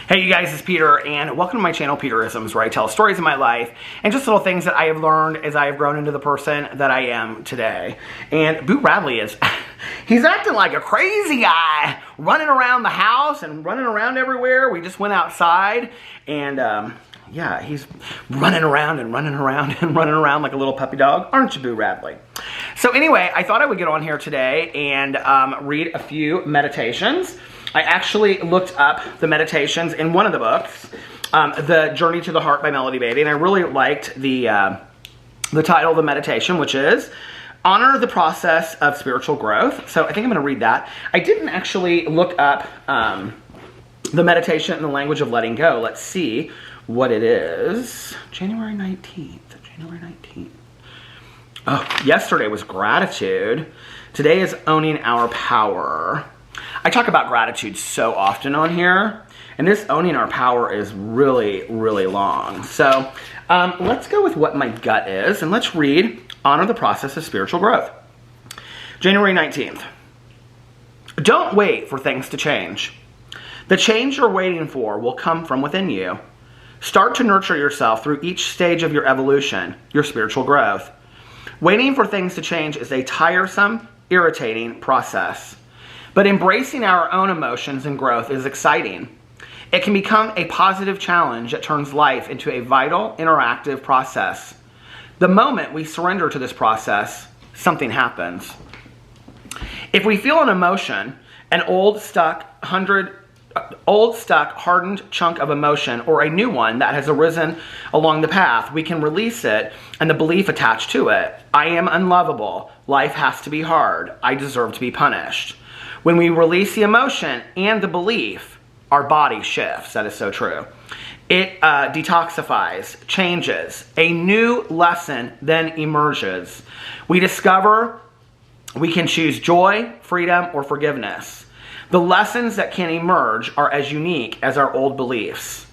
Hey you guys, it's Peter, and welcome to my channel, Peterisms, where I tell stories of my life and just little things that I have learned as I have grown into the person that I am today. And Boo Radley is, he's acting like a crazy guy, running around the house and running around everywhere. We just went outside, and yeah, he's running around and running around and running around like a little puppy dog. Aren't you, Boo Radley? So anyway, I thought I would get on here today and read a few meditations. I actually looked up the meditations in one of the books, The Journey to the Heart by Melody Beattie, and I really liked the title of the meditation, which is Honor the Process of Spiritual Growth. So I think I'm going to read that. I didn't actually look up the meditation in the language of letting go. Let's see what it is. January 19th. January 19th. Oh, yesterday was gratitude. Today is owning our power. I talk about gratitude so often on here, and this owning our power is really, really long. So let's go with what my gut is, and let's read Honor the Process of Spiritual Growth. January 19th. Don't wait for things to change. The change you're waiting for will come from within you. Start to nurture yourself through each stage of your evolution, your spiritual growth. Waiting for things to change is a tiresome, irritating process. But embracing our own emotions and growth is exciting. It can become a positive challenge that turns life into a vital, interactive process. The moment we surrender to this process, something happens. If we feel an emotion, an old, stuck, hardened chunk of emotion, or a new one that has arisen along the path, we can release it and the belief attached to it. I am unlovable. Life has to be hard. I deserve to be punished. When we release the emotion and the belief, our body shifts. That is so true. It detoxifies, changes. A new lesson then emerges. We discover we can choose joy, freedom, or forgiveness. The lessons that can emerge are as unique as our old beliefs.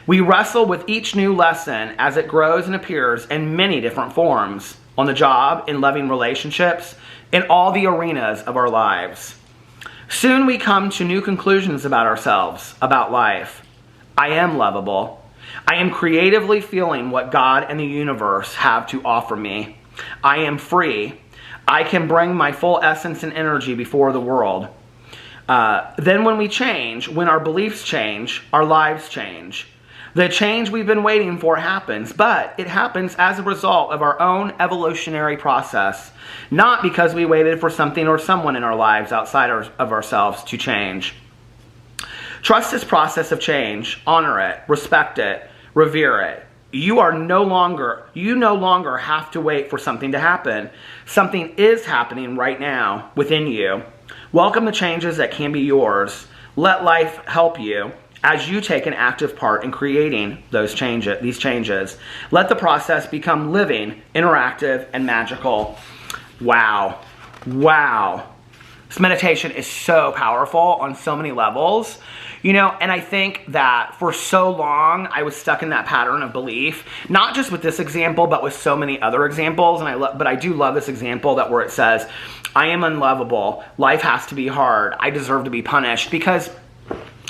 We wrestle with each new lesson as it grows and appears in many different forms, on the job, in loving relationships, in all the arenas of our lives. Soon we come to new conclusions about ourselves, about life. I am lovable. I am creatively feeling what God and the universe have to offer me. I am free. I can bring my full essence and energy before the world. Then when we change, when our beliefs change, our lives change. The change we've been waiting for happens, but it happens as a result of our own evolutionary process, not because we waited for something or someone in our lives outside of ourselves to change. Trust this process of change, honor it, respect it, revere it. You no longer have to wait for something to happen. Something is happening right now within you. Welcome the changes that can be yours. Let life help you as you take an active part in creating these changes. Let the process become living, interactive, and magical. Wow. Wow. This meditation is so powerful on so many levels. You know, and I think that for so long, I was stuck in that pattern of belief, not just with this example, but with so many other examples. But I do love this example where it says, I am unlovable. Life has to be hard. I deserve to be punished. Because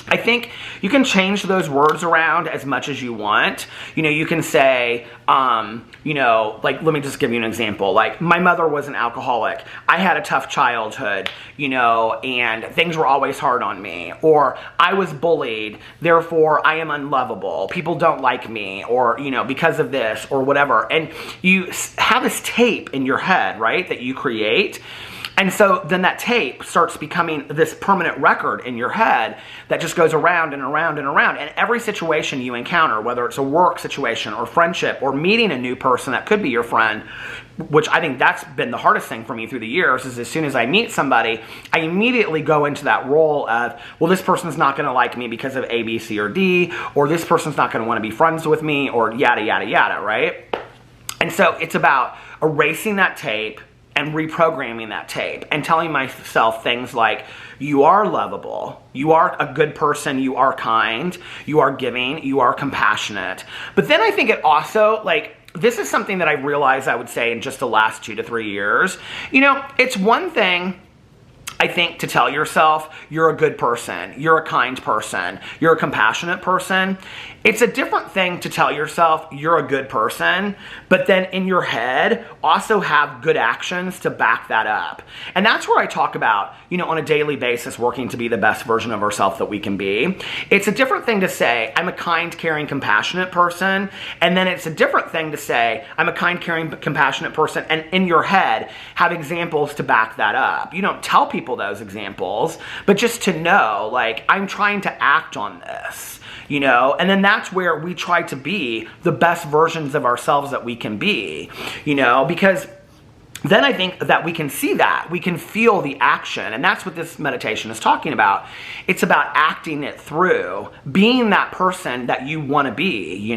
I think you can change those words around as much as you want. You know, you can say, like, let me just give you an example. Like, my mother was an alcoholic. I had a tough childhood, and things were always hard on me. Or I was bullied, therefore I am unlovable. People don't like me, or, because of this, or whatever. And you have this tape in your head, right, that you create. And so then that tape starts becoming this permanent record in your head that just goes around and around and around. And every situation you encounter, whether it's a work situation or friendship or meeting a new person that could be your friend, which I think that's been the hardest thing for me through the years, is as soon as I meet somebody, I immediately go into that role of, well, this person's not going to like me because of A, B, C, or D, or this person's not going to want to be friends with me, or yada, yada, yada, right? And so it's about erasing that tape and reprogramming that tape and telling myself things like, you are lovable, you are a good person, you are kind, you are giving, you are compassionate. But then I think it also, this is something that I realized, I would say, in just the last 2 to 3 years. It's one thing I think to tell yourself you're a good person, you're a kind person, you're a compassionate person, it's a different thing to tell yourself you're a good person, but then in your head also have good actions to back that up. And that's where I talk about, on a daily basis, working to be the best version of ourselves that we can be. It's a different thing to say, I'm a kind, caring, compassionate person, and then it's a different thing to say, I'm a kind, caring, compassionate person, and in your head have examples to back that up. You don't tell people those examples, but just to know, like, I'm trying to act on this. And then that's where we try to be the best versions of ourselves that we can be, because then I think that we can see that. We can feel the action. And that's what this meditation is talking about. It's about acting it through, being that person that you want to be,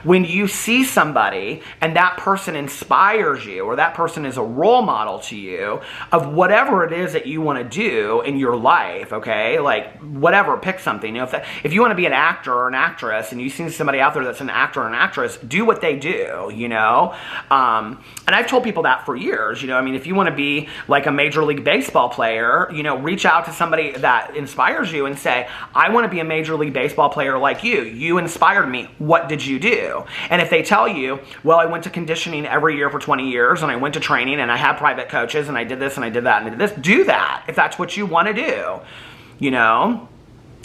When you see somebody and that person inspires you, or that person is a role model to you of whatever it is that you want to do in your life, okay? Like, whatever, pick something. If you want to be an actor or an actress and you see somebody out there that's an actor or an actress, do what they do, And I've told people that for years, if you want to be like a Major League Baseball player, reach out to somebody that inspires you and say, I want to be a Major League Baseball player like you. You inspired me. What did you do? And if they tell you, well, I went to conditioning every year for 20 years and I went to training and I had private coaches and I did this and I did that and I did this, do that if that's what you want to do,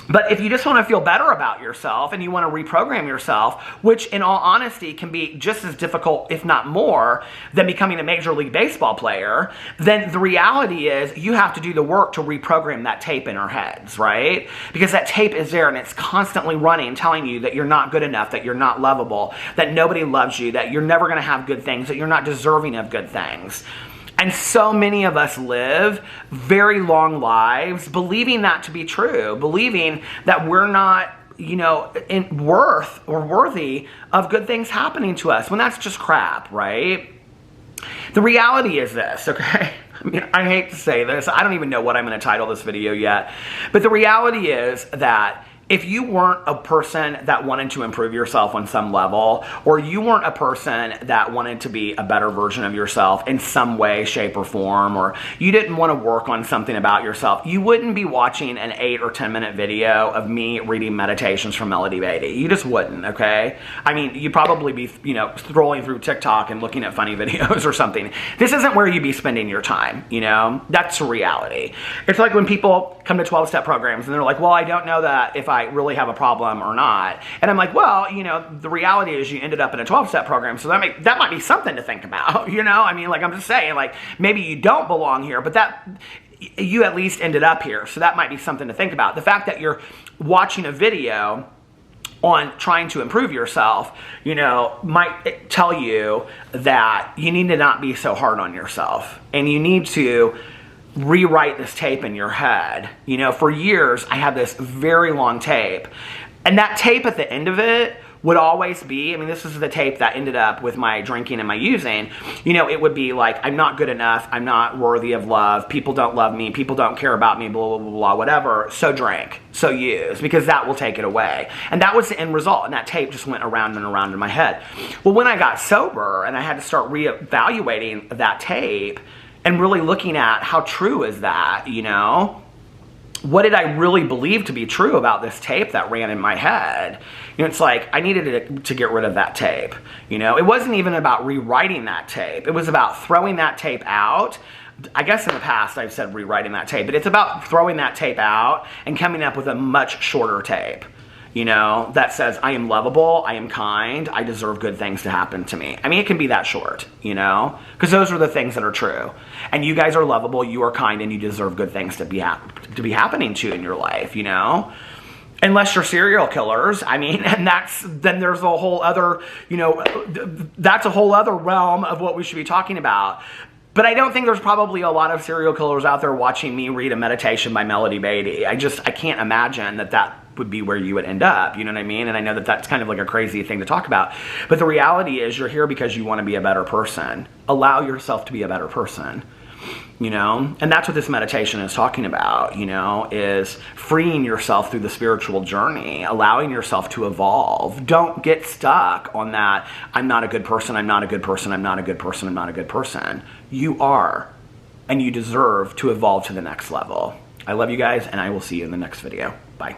But if you just want to feel better about yourself and you want to reprogram yourself, which in all honesty can be just as difficult, if not more, than becoming a Major League Baseball player, then the reality is you have to do the work to reprogram that tape in our heads, right? Because that tape is there and it's constantly running, telling you that you're not good enough, that you're not lovable, that nobody loves you, that you're never going to have good things, that you're not deserving of good things. And so many of us live very long lives believing that to be true, believing that we're not, worthy of good things happening to us, when that's just crap, right? The reality is this, okay? I hate to say this. I don't even know what I'm going to title this video yet. But the reality is that if you weren't a person that wanted to improve yourself on some level, or you weren't a person that wanted to be a better version of yourself in some way, shape, or form, or you didn't want to work on something about yourself, you wouldn't be watching an 8 or 10 minute video of me reading meditations from Melody Beatty. You just wouldn't, okay? You'd probably be, scrolling through TikTok and looking at funny videos or something. This isn't where you'd be spending your time, That's the reality. It's like when people come to 12-step programs and they're like, well, I don't know that if I really have a problem or not. And I'm like, well, the reality is you ended up in a 12-step program, so that might be something to think about, I'm just saying, like, maybe you don't belong here, but that you at least ended up here, so that might be something to think about. The fact that you're watching a video on trying to improve yourself, might tell you that you need to not be so hard on yourself, and you need to rewrite this tape in your head. For years, I had this very long tape. And that tape at the end of it would always be, this is the tape that ended up with my drinking and my using. It would be like, I'm not good enough. I'm not worthy of love. People don't love me. People don't care about me, blah, blah, blah, blah, whatever. So drink. So use. Because that will take it away. And that was the end result. And that tape just went around and around in my head. Well, when I got sober and I had to start reevaluating that tape, and really looking at how true is that, What did I really believe to be true about this tape that ran in my head? It's like I needed to get rid of that tape. It wasn't even about rewriting that tape. It was about throwing that tape out. I guess in the past I've said rewriting that tape, but it's about throwing that tape out and coming up with a much shorter tape. That says, I am lovable, I am kind, I deserve good things to happen to me. It can be that short, because those are the things that are true. And you guys are lovable, you are kind, and you deserve good things to be happening to you in your life, Unless you're serial killers, and then there's a whole other, that's a whole other realm of what we should be talking about. But I don't think there's probably a lot of serial killers out there watching me read a meditation by Melody Beatty. I can't imagine that would be where you would end up, you know what I mean? And I know that that's kind of like a crazy thing to talk about. But the reality is you're here because you want to be a better person. Allow yourself to be a better person, And that's what this meditation is talking about, is freeing yourself through the spiritual journey, allowing yourself to evolve. Don't get stuck on that, I'm not a good person, I'm not a good person, I'm not a good person, I'm not a good person. You are. and you deserve to evolve to the next level. I love you guys, and I will see you in the next video. Bye.